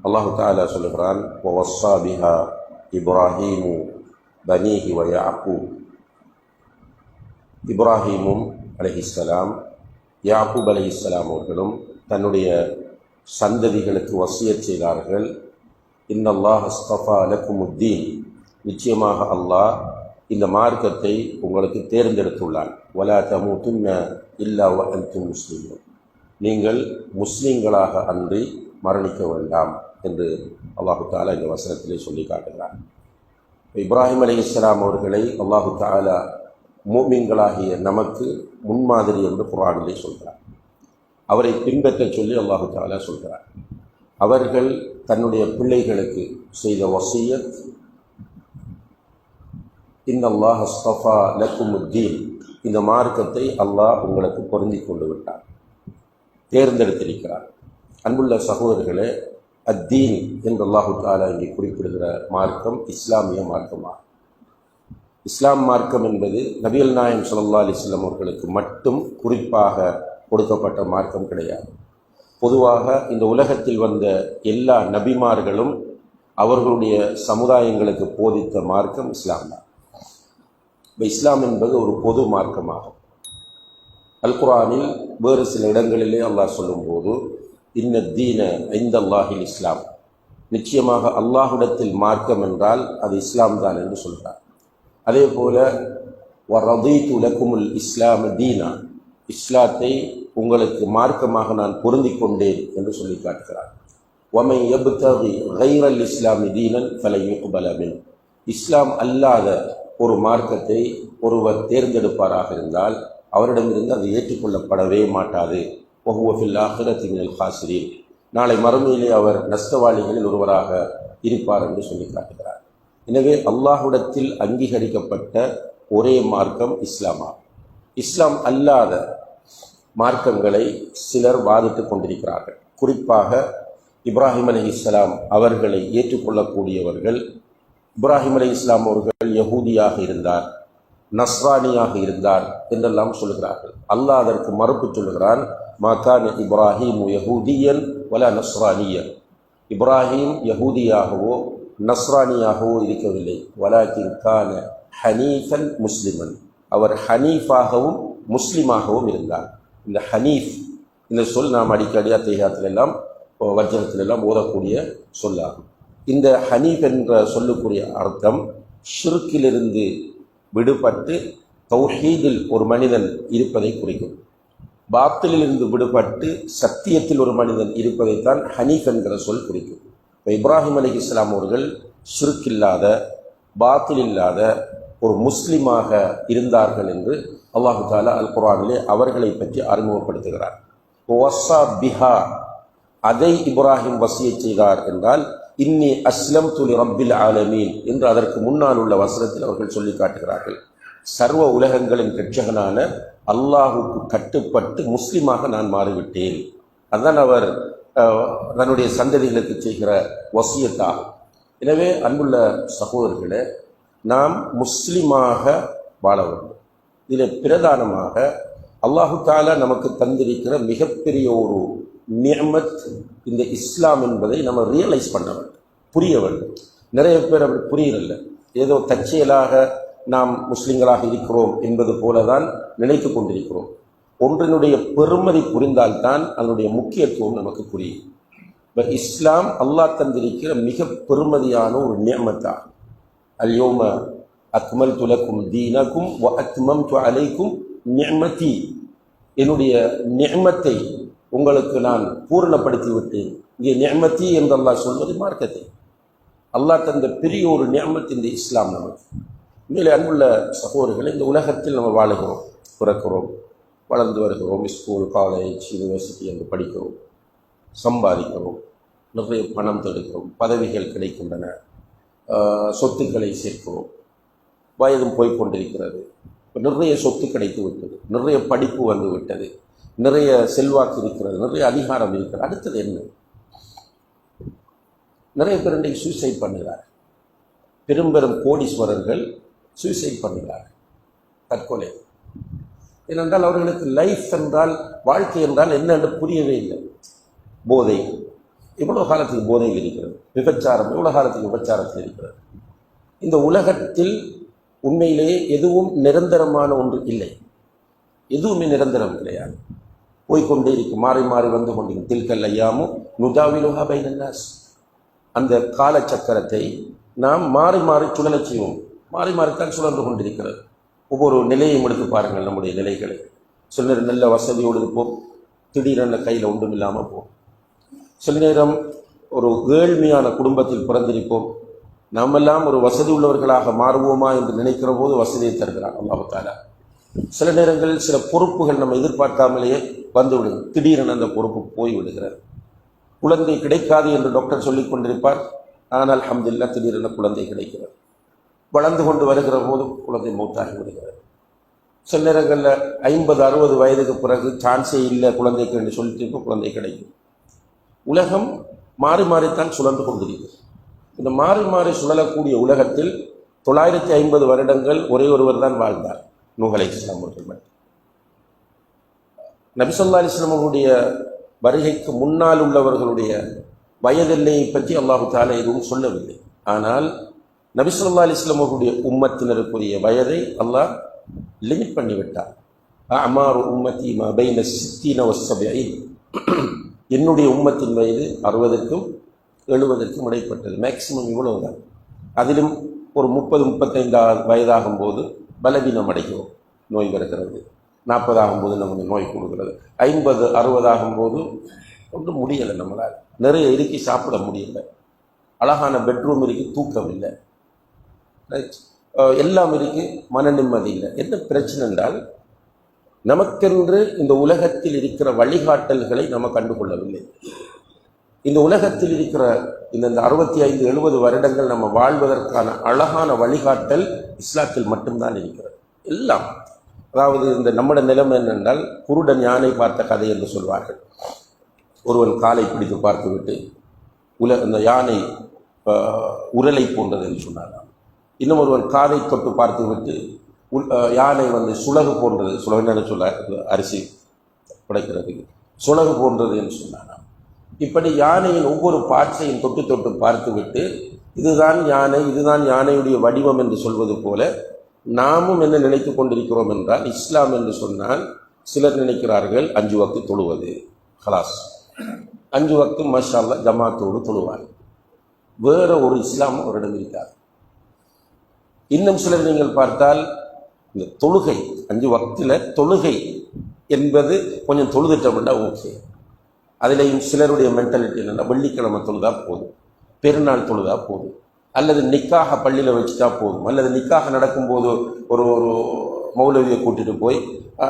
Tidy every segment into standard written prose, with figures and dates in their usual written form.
அல்லாஹு தஆலா சொல்லுகிறான், வவஸ்ஸா பிஹா இப்ராஹீமு பனீஹி வ யாக்கூப். இப்ராஹீமும் அலைஹிஸ்ஸலாம், யாக்கூப் அலைஹிஸ்ஸலாம் அவர்களும் தன்னுடைய சந்ததிகளுக்கு வசியத் செய்தார்கள். இன்னல்லாஹ் அஸ்தஃபா லக்குமுத்தீன், நிச்சயமாக அல்லாஹ் இந்த மார்க்கத்தை உங்களுக்கு தேர்ந்தெடுத்துள்ளான். வலா தமூதுன்ன இல்லா வ அன்தும் முஸ்லிமூன், நீங்கள் முஸ்லீம்களாக அன்றி மரணிக்க வேண்டாம் என்று அல்லாஹு தஆலா இந்த வசனத்திலே சொல்லி காட்டுகிறார். இப்ராஹிம் அலைஹிஸ்ஸலாம் அவர்களை அல்லாஹு தஆலா மூமின்களாகிய நமக்கு முன்மாதிரி என்று குர்ஆனிலே சொல்கிறார். அவரை பின்பற்ற சொல்லி அல்லாஹு தஆலா சொல்கிறார். அவர்கள் தன்னுடைய பிள்ளைகளுக்கு செய்த வசியத், இன்னல்லாஹ் அஸ்தஃபா லக்குமுத்தீன், இந்த மார்க்கத்தை அல்லாஹ் உங்களுக்கு பொருந்தி கொண்டு விட்டார், தேர்ந்தெடுத்திருக்கிறார். அன்புள்ள சகோதரர்களே, அத்தீன் என்று அல்லாஹு தஆலா இங்கே குறிப்பிடுகிற மார்க்கம் இஸ்லாமிய மார்க்கமாகும். இஸ்லாம் மார்க்கம் என்பது நபிகள் நாயகம் ஸல்லல்லாஹு அலைஹி வஸல்லம் அவர்களுக்கு மட்டும் குறிப்பாக கொடுக்கப்பட்ட மார்க்கம் கிடையாது. பொதுவாக இந்த உலகத்தில் வந்த எல்லா நபிமார்களும் அவர்களுடைய சமுதாயங்களுக்கு போதித்த மார்க்கம் இஸ்லாம் தான். இஸ்லாம் என்பது ஒரு பொது மார்க்கமாகும். அல் குர்ஆனில் வேறு சில இடங்களிலே அல்லாஹ் சொல்லும்போது, இன்ன தீன இந்தல்லாஹில் இஸ்லாம், நிச்சயமாக அல்லாஹ்விடத்தில் மார்க்கம் என்றால் அது இஸ்லாம் தான் என்று சொல்கிறார். அதே போல வரதீது லக்குமுல் இஸ்லாம் தீனா, இஸ்லாத்தை உங்களுக்கு மார்க்கமாக நான் பொருந்தி கொண்டேன் என்று சொல்லி காட்டுகிறார். வமை யப்தகி கைரல் இஸ்லாமி தீனன் ஃபலன் யுக்பல மின், இஸ்லாம் அல்லாத ஒரு மார்க்கத்தை ஒருவர் தேர்ந்தெடுப்பாராக இருந்தால் அவரிடமிருந்து அது ஏற்றுக்கொள்ளப்படவே மாட்டாது. வஹுவ ஃபில் ஆখিরাতি மினல் காசிரீன், நாளை மறுமையிலே அவர் நஷ்டவாளிகளில் ஒருவராக இருப்பார் என்று சொல்லி காட்டுகிறார். எனவே அல்லாஹ்விடத்தில் அங்கீகரிக்கப்பட்ட ஒரே மார்க்கம் இஸ்லாமாகும். இஸ்லாம் அல்லாத மார்க்கங்களை சிலர் வாதிட்டு கொண்டிருக்கிறார்கள். குறிப்பாக இப்ராஹிம் அலைஹிஸ்ஸலாம் அவர்களை ஏற்றுக்கொள்ளக்கூடியவர்கள், இப்ராஹிம் அலைஹிஸ்ஸலாம் அவர்கள் யஹூதியாக இருந்தார், நஸ்ரானியாக இருந்தார் என்றெல்லாம் சொல்கிறார்கள். அல்லாஹ் அதற்கு மறுப்பு சொல்கிறான், மா கான இப்ராஹீமு யஹூதியன் வலா நஸ்ரானியன், இப்ராஹீம் யஹூதியாகவோ நஸ்ரானியாகவோ இருக்கவில்லை. வலாக்கின் கான ஹனீஃபன் முஸ்லிமன், அவர் ஹனீஃபாகவும் முஸ்லிமாகவும் இருந்தார். இந்த ஹனீஃப் இந்த சொல் நாம் அடிக்கடி அத்தஹியாத்திலெல்லாம் வஜ்ரத்திலெல்லாம் ஓதக்கூடிய சொல்லாகும். இந்த ஹனீஃப் என்ற சொல்லக்கூடிய அர்த்தம் ஷிர்க்கிலிருந்து விடுபட்டு தௌஹீதில் ஒரு மனிதன் இருப்பதை குறிக்கும். பாத்திலிருந்து விடுபட்டு சத்தியத்தில் ஒரு மனிதன் இருப்பதைத்தான் ஹனீஃப் என்கிற சொல் குறிக்கும். இப்போ இப்ராஹிம் அலைஹிஸ்ஸலாம் அவர்கள் ஷிர்க் இல்லாத, பாத்தில் இல்லாத ஒரு முஸ்லிமாக இருந்தார்கள் என்று அல்லாஹு தஆலா அல் குர்ஆனிலே அவர்களை பற்றி அறிமுகப்படுத்துகிறார். வஸ்ஸா பிஹா, அதை இப்ராஹிம் வசியத் செய்தார் என்றால் இன்னி அஸ்லம்து லிரப்பில் ஆலமீன் என்று அதற்கு முன்னால் உள்ள வசனத்தில் அவர்கள் சொல்லி காட்டுகிறார்கள். சர்வ உலகங்களின் இரட்சகனான அல்லாஹுக்கு கட்டுப்பட்டு முஸ்லிமாக நான் மாறிவிட்டேன். அதுதான் அவர் தன்னுடைய சந்ததிகளுக்கு செய்கிற வசியத்தாகும். எனவே அன்புள்ள சகோதரர்களே, நாம் முஸ்லிமாக வாழ வேண்டும். இதில் பிரதானமாக அல்லாஹு தஆலா நமக்கு தந்திருக்கிற மிகப்பெரிய ஒரு நிஅமத் இந்த இஸ்லாம் என்பதை நம்ம ரியலைஸ் பண்ண வேண்டும், புரிய வேண்டும். நிறைய பேர் அப்படி புரியல, ஏதோ தற்செயலாக நாம் முஸ்லிம்களாக இருக்கிறோம் என்பது போல தான் நினைத்து கொண்டிருக்கிறோம். ஒன்றினுடைய பெருமதி புரிந்தால்தான் அதனுடைய முக்கியத்துவம் நமக்கு புரியும். இப்போ இஸ்லாம் அல்லாஹ் தந்திருக்கிற மிக பெருமதியான ஒரு நிஅமத்தாகும். அல் யௌம அக்மல்து லக்கும் தீனக்கும் வ அத்மம்து அலைக்கும் நிஅமதி, என்னுடைய நிஅமத்தை உங்களுக்கு நான் பூரணப்படுத்தி விட்டேன். இங்கே நிஅமதி என்று அல்லாஹ் சொல்வது மார்க்கத்தை. அல்லாஹ் தந்த பெரிய ஒரு நிஅமத் இந்த இஸ்லாம் நமக்கு. உண்மையிலே அன்புள்ள சகோதரர்களை, இந்த உலகத்தில் நம்ம வாழுகிறோம், பிறக்கிறோம், வளர்ந்து வருகிறோம், ஸ்கூல், காலேஜ், யூனிவர்சிட்டி என்று படிக்கிறோம், சம்பாதிக்கிறோம், நிறைய பணம் தடுக்கிறோம், பதவிகள் கிடைக்கின்றன, சொத்துக்களை சேர்க்கிறோம், வயதும் போய்கொண்டிருக்கிறது, நிறைய சொத்து கிடைத்து விட்டது, நிறைய படிப்பு வந்து விட்டது, நிறைய செல்வாக்கு இருக்கிறது, நிறைய அதிகாரம் இருக்கிறது. அடுத்தது என்ன? நிறைய பேர் இன்றைக்கு சூசைட் பண்ணுகிறார். பெரும் பெரும் கோடீஸ்வரர்கள் சூசைட் பண்ணுகிறார், தற்கொலை. ஏனென்றால் அவர்களுக்கு லைஃப் என்றால், வாழ்க்கை என்றால் என்னென்று புரியவே இல்லை. போதை, எவ்வளோ காலத்துக்கு போதையில் இருக்கிறது, விபச்சாரம் எவ்வளோ காலத்துக்கு விபச்சாரத்தில் இருக்கிறது. இந்த உலகத்தில் உண்மையிலேயே எதுவும் நிரந்தரமான ஒன்று இல்லை, எதுவுமே நிரந்தரம் கிடையாது, போய்கொண்டே இருக்கும், மாறி மாறி வந்து கொண்டிருக்கும். தில்கல் ஐயாமும் நுஜாவிலுஹா பைனன்னாஸ், அந்த காலச்சக்கரத்தை நாம் மாறி மாறி சுழலச் செய்வோம், மாறி மாறித்தான் சுழன்று கொண்டிருக்கிறது. ஒவ்வொரு நிலையையும் எடுத்து பாருங்கள், நம்முடைய நிலைகளை. சில நேரம் நல்ல வசதியோடு இருப்போம், திடீரென கையில் ஒன்றும் இல்லாமல் போகும். சில நேரம் ஒரு ஏழ்மையான குடும்பத்தில் பிறந்திருப்போம், நாமெல்லாம் ஒரு வசதி உள்ளவர்களாக மாறுவோமா என்று நினைக்கிற போது வசதியை தருகிறான் அல்லாஹ் தஆலா. சில நேரங்களில் சில பொறுப்புகள் நம்ம எதிர்பார்க்காமலேயே வந்து விடுகிறது, திடீரென அந்த பொறுப்பு போய் விடுகிறது. குழந்தை கிடைக்காது என்று டாக்டர் சொல்லிக் கொண்டிருப்பார், ஆனால் அல்ஹம்துலில்லாஹ் திடீரென குழந்தை கிடைக்கிறது. வளர்ந்து கொண்டு வருகிற போது குழந்தை மௌத்தாகி விடுகிறது. சில நேரங்களில் 50-60 வயதுக்கு பிறகு சான்ஸே இல்லை குழந்தைக்கு என்று சொல்லிட்டு இப்போ குழந்தை கிடைக்கும். உலகம் மாறி மாறித்தான் சுழன்று கொண்டிருக்கிறது. இந்த மாறி மாறி சுழலக்கூடிய உலகத்தில் 950 வருடங்கள் ஒரே ஒருவர் தான் வாழ்ந்தார், நூஹ் அலைஹிஸ்ஸலாம் அவர்கள் மட்டும். நபி ஸல்லல்லாஹு அலைஹி வஸல்லம் அவர்களுடைய வருகைக்கு முன்னால் உள்ளவர்களுடைய வயதெல்லையை பற்றி அல்லாஹ் தஆலா எதுவும் சொல்லவில்லை. ஆனால் நபி ஸல்லல்லாஹு அலைஹி வஸல்லம் அவர்களுடைய உம்மத்தினருக்குரிய வயதை அல்லாஹ் லிமிட் பண்ணிவிட்டார். அமாரு உம்மத்தி மா பைன 60 வ 70, என்னுடைய உம்மத்தின் வயது 60க்கும் 70க்கும் இடைப்பட்டது, மேக்சிமம் இவ்வளவுதான். அதிலும் ஒரு 30-35 வயதாகும் போது பலவீனம் அடைகிறோம், நோய் வருகிறது. 40 ஆகும்போது நமக்கு நோய் கொடுக்கிறது. 50-60 ஆகும்போது ஒன்றும் முடியலை, நம்மளால் நிறைய இறுக்கி சாப்பிட முடியலை, அழகான பெட்ரூம் இருக்கு, தூக்கம் இல்லை, எல்லாம் இருக்கு, மன நிம்மதி இல்லை. என்ன பிரச்சனை என்றால் நமக்கென்று இந்த உலகத்தில் இருக்கிற வழிகாட்டல்களை நம்ம கண்டுகொள்ளவில்லை. இந்த உலகத்தில் இருக்கிற இந்த 65-70 வருடங்கள் நம்ம வாழ்வதற்கான அழகான வழிகாட்டல் இஸ்லாத்தில் மட்டும்தான் இருக்கிறது. எல்லாம், அதாவது இந்த நம்முடைய நிலைமை என்னென்றால் குருடன் யானை பார்த்த கதை என்று சொல்வார்கள். ஒருவன் காலை பிடித்து பார்த்துவிட்டு இந்த யானை உரலை போன்றது என்று சொன்னாராம். இன்னும் ஒருவன் காதை தொட்டு பார்த்துவிட்டு யானை சுலகு போன்றது, சுலகு சொல்ல அரிசி படைக்கிறதுக்கு சுலகு போன்றது என்று சொன்னாராம். இப்படி யானையின் ஒவ்வொரு பார்ட்ஸையும் தொட்டு தொட்டு பார்த்துவிட்டு இதுதான் யானை, இதுதான் யானையுடைய வடிவம் என்று சொல்வது போல நாமும் என்ன நினைத்து கொண்டிருக்கிறோம் என்றால், இஸ்லாம் என்று சொன்னால் சிலர் நினைக்கிறார்கள் 5 வக்து தொழுவது ஹலாஸ், 5 வக்து மாஷா அல்லாஹ் ஜமாத்தோடு தொழுவார். வேற ஒரு இஸ்லாம் அவரிடம் இருக்காது. இன்னும் சிலர் நீங்கள் பார்த்தால் இந்த தொழுகை 5 வக்தில் தொழுகை என்பது கொஞ்சம் தொழுதுட்டோம்னா ஓகே. அதிலையும் சிலருடைய மென்டாலிட்டி என்னென்னா வெள்ளிக்கிழமை தொழுதா போதும், பெருநாள் தொழுதா போதும், அல்லது நிக்காக பள்ளியில் வச்சுட்டா போதும், அல்லது நிக்காக நடக்கும்போது ஒரு ஒரு மௌலவியை கூட்டிட்டு போய்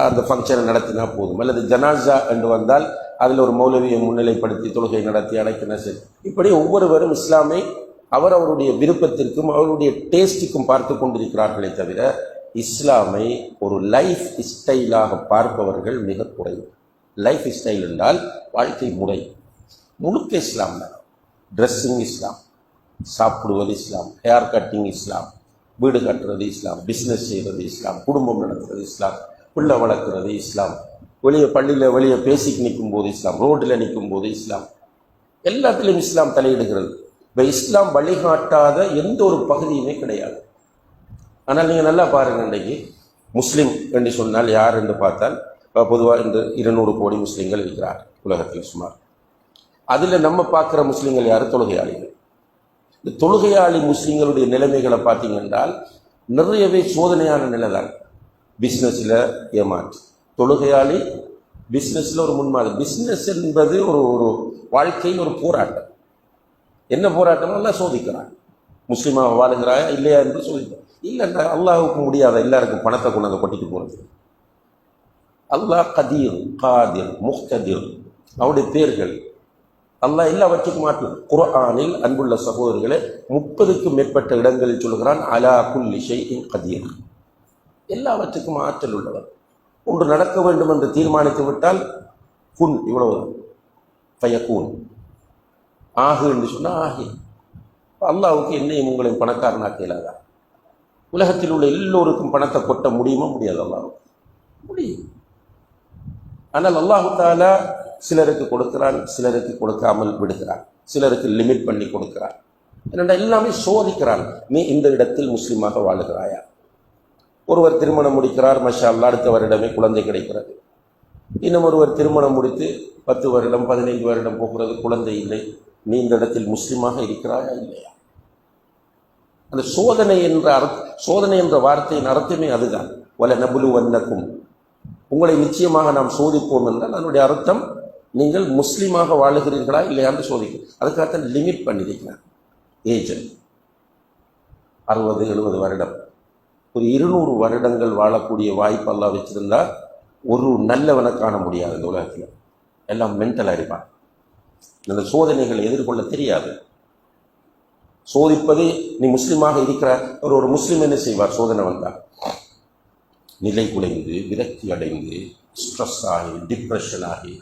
அந்த ஃபங்க்ஷனை நடத்தினா போதும், அல்லது ஜனாசா என்று வந்தால் அதில் ஒரு மௌலவியை முன்னிலைப்படுத்தி தொழுகை நடத்தி அழைக்கினா சரி. இப்படி ஒவ்வொருவரும் இஸ்லாமை அவருடைய விருப்பத்திற்கும் அவருடைய டேஸ்ட்டுக்கும் பார்த்து கொண்டிருக்கிறார்களே தவிர இஸ்லாமை ஒரு லைஃப் ஸ்டைலாக பார்ப்பவர்கள் மிக குறைவு. லைஃப் ஸ்டைல் என்றால் வாழ்க்கை முறை முழுக்க இஸ்லாம் தான். ட்ரெஸ்ஸிங் இஸ்லாம், சாப்பிடுவது இஸ்லாம், ஹேர் கட்டிங் இஸ்லாம், வீடு கட்டுறது இஸ்லாம், பிஸ்னஸ் செய்கிறது இஸ்லாம், குடும்பம் நடத்துறது இஸ்லாம், பிள்ளை வளர்க்குறது இஸ்லாம், பள்ளியில் வெளியே பேசிக்கு நிற்கும் போது இஸ்லாம், ரோட்டில் நிற்கும் போது இஸ்லாம், எல்லாத்திலையும் இஸ்லாம் தலையிடுகிறது. இப்போ இஸ்லாம் வழிகாட்டாத எந்த ஒரு பகுதியுமே கிடையாது. ஆனால் நீங்கள் நல்லா பாருங்கள், இன்றைக்கு முஸ்லீம் என்று சொன்னால் யார் என்று பார்த்தால் பொதுவாக இந்த 200 கோடி முஸ்லீம்கள் இருக்கிறார் உலகத்தில் சுமார். அதில் நம்ம பார்க்குற முஸ்லீம்கள் யார்? தொழுகையாளிகள். இந்த தொழுகையாளி முஸ்லீம்களுடைய நிலைமைகளை பார்த்தீங்க என்றால் நிறையவே சோதனையான நிலை தான். பிஸ்னஸில் ஏமாற்று, தொழுகையாளி பிஸ்னஸில் ஒரு முன்மாதிரி. பிஸ்னஸ் என்பது ஒரு வாழ்க்கையில் ஒரு போராட்டம். என்ன போராட்டம்? எல்லாம் சோதிக்கிறான். முஸ்லீமாக வாழுகிறாயா இல்லையா என்று சோதிக்கிறான். இல்லைன்னா அல்லாஹுக்கு முடியாத எல்லாருக்கும் பணத்தை கொண்டு வந்து கொட்டிட்டு போகிறது. அல்லாஹ் கதீர், காதிர், முக்ததிர், அவருடைய பேர்கள் அல்லாஹ் எல்லாவற்றுக்கும் மாற்றும். குர்ஆனில் அன்புள்ள சகோதரர்களே 30க்கும் மேற்பட்ட இடங்களில் சொல்கிறான் அலா குல்லி ஷைஇன் கதீர், எல்லாவற்றுக்கும் ஆற்றல் உள்ளவர். ஒன்று நடக்க வேண்டும் என்று தீர்மானித்து விட்டால் குன், இவ்வளவுதான், ஃபயகூன், ஆகு என்று சொன்னால் ஆகி. அல்லாஹ்வுக்கு என்னையும் உங்களையும் பணக்காரனாக்க இயலாதா? உலகத்தில் உள்ள எல்லோருக்கும் பணத்தை கொட்ட முடியுமா? முடியாது. அல்லாஹ்வுக்கு முடியும். ஆனால் அல்லாஹு தஆலா சிலருக்கு கொடுக்கிறான், சிலருக்கு கொடுக்காமல் விடுகிறான். சிலருக்கு லிமிட் பண்ணி கொடுக்கிறார். என்னென்னா எல்லாமே சோதிக்கிறான். நீ இந்த இடத்தில் முஸ்லீமாக வாழுகிறாயா? ஒருவர் திருமணம் முடிக்கிறார், மஷா அல்லாஹ், அடுத்த வருடமே குழந்தை கிடைக்கிறது. இன்னும் ஒருவர் திருமணம் முடித்து 10 வருடம் 15 வருடம் போகிறது, குழந்தை இல்லை. நீ இந்த இடத்தில் முஸ்லீமாக இருக்கிறாயா இல்லையா? அந்த சோதனை என்ற வார்த்தையின் அர்த்தமே அதுதான். வல நபுலுவன்னக்கும், உங்களை நிச்சயமாக நாம் சோதிப்போம் என்றால் அதனுடைய அர்த்தம் நீங்கள் முஸ்லீமாக வாழுகிறீர்களா இல்லையான்னு சோதிக்கும். அதுக்காகத்தான் லிமிட் பண்ணியிருக்கிறார். ஏஜ் 60-70 வருடம், ஒரு 200 வருடங்கள் வாழக்கூடிய வாய்ப்பு அல்லாஹ் வச்சிருந்தா ஒரு நல்லவனை காண முடியாது இந்த உலகத்தில். எல்லாம் மென்டலாக இருப்பான். இந்த சோதனைகளை எதிர்கொள்ள தெரியாது. சோதிப்பது நீ முஸ்லீமாக இருக்கிற ஒரு முஸ்லீம் என்ன செய்வார்? சோதனை வந்தால் நிலை குலைந்து, விரக்தி அடைந்து, ஸ்ட்ரெஸ் ஆகி, டிப்ரெஷன் ஆகி,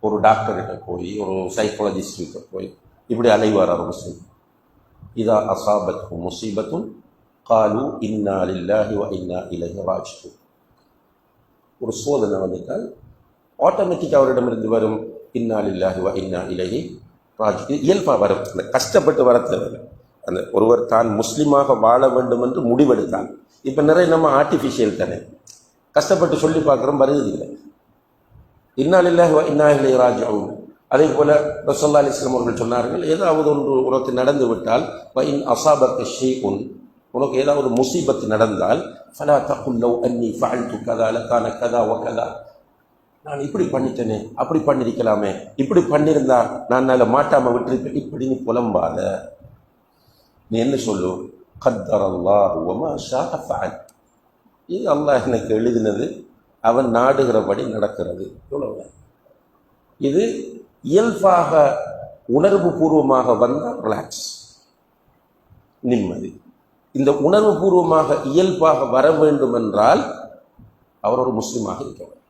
ஒரு டாக்டர்கிட்ட போய், ஒரு சைக்காலஜிஸ்ட்கிட்ட போய் இப்படி அலைவார் அவர் முஸ்லீம். இதா அசாபத் முசீபத்தும் காலு இன்னா லில்லாஹி வ இன்னா இலைஹி ராஜிஊன். ஒரு சோதனை வந்துட்டால் ஆட்டோமேட்டிக்காக அவரிடமிருந்து வரும் இன்னா லில்லாஹி வ இன்னா இலைஹி ராஜிஊன். இயல்பாக வரும். அந்த கஷ்டப்பட்டு வரத்தில் அந்த ஒருவர் தான் முஸ்லீமாக வாழ வேண்டும் என்று முடிவெடுத்தான். இப்போ நிறைய நம்ம ஆர்டிஃபிஷியல் தானே, கஷ்டப்பட்டு சொல்லி பார்க்குறோம், வருவதில்லை. இன்னா லில்லாஹி வ இன்னா இலைஹி ராஜிஊன். அதே போல ரசூலுல்லாஹி அலைஹி வஸல்லம் அவர்கள் சொன்னார்கள், ஏதாவது ஒன்று உனக்கு நடந்து விட்டால் வ இன் அஸாபக ஷைஉன், உனக்கு ஏதாவது முசீபத்து நடந்தால் ஃபலா தகுல் லவ் அன்னி ஃபஅல்து கதா லகான கதா வ கதா, நான் இப்படி பண்ணிட்டேனே, அப்படி பண்ணியிருக்கலாமே, இப்படி பண்ணியிருந்தா நான் அதில் மாட்டாமல் விட்டுருப்பேன், இப்படி நீ புலம்பாத. நீ என்ன சொல்லு? கத்தரல்லாஹு வ மா ஷாஅ ஃபஅல். இது அல்லாஹ் எனக்கு எழுதினது, அவன் நாடுகிறபடி நடக்கிறது. இவ்வளவு. இது இயல்பாக உணர்வு பூர்வமாக வந்தால் ரிலாக்ஸ், நிம்மதி. இந்த உணர்வு பூர்வமாக இயல்பாக வர வேண்டும் என்றால் அவர் ஒரு முஸ்லீமாக இருக்க வேண்டும்.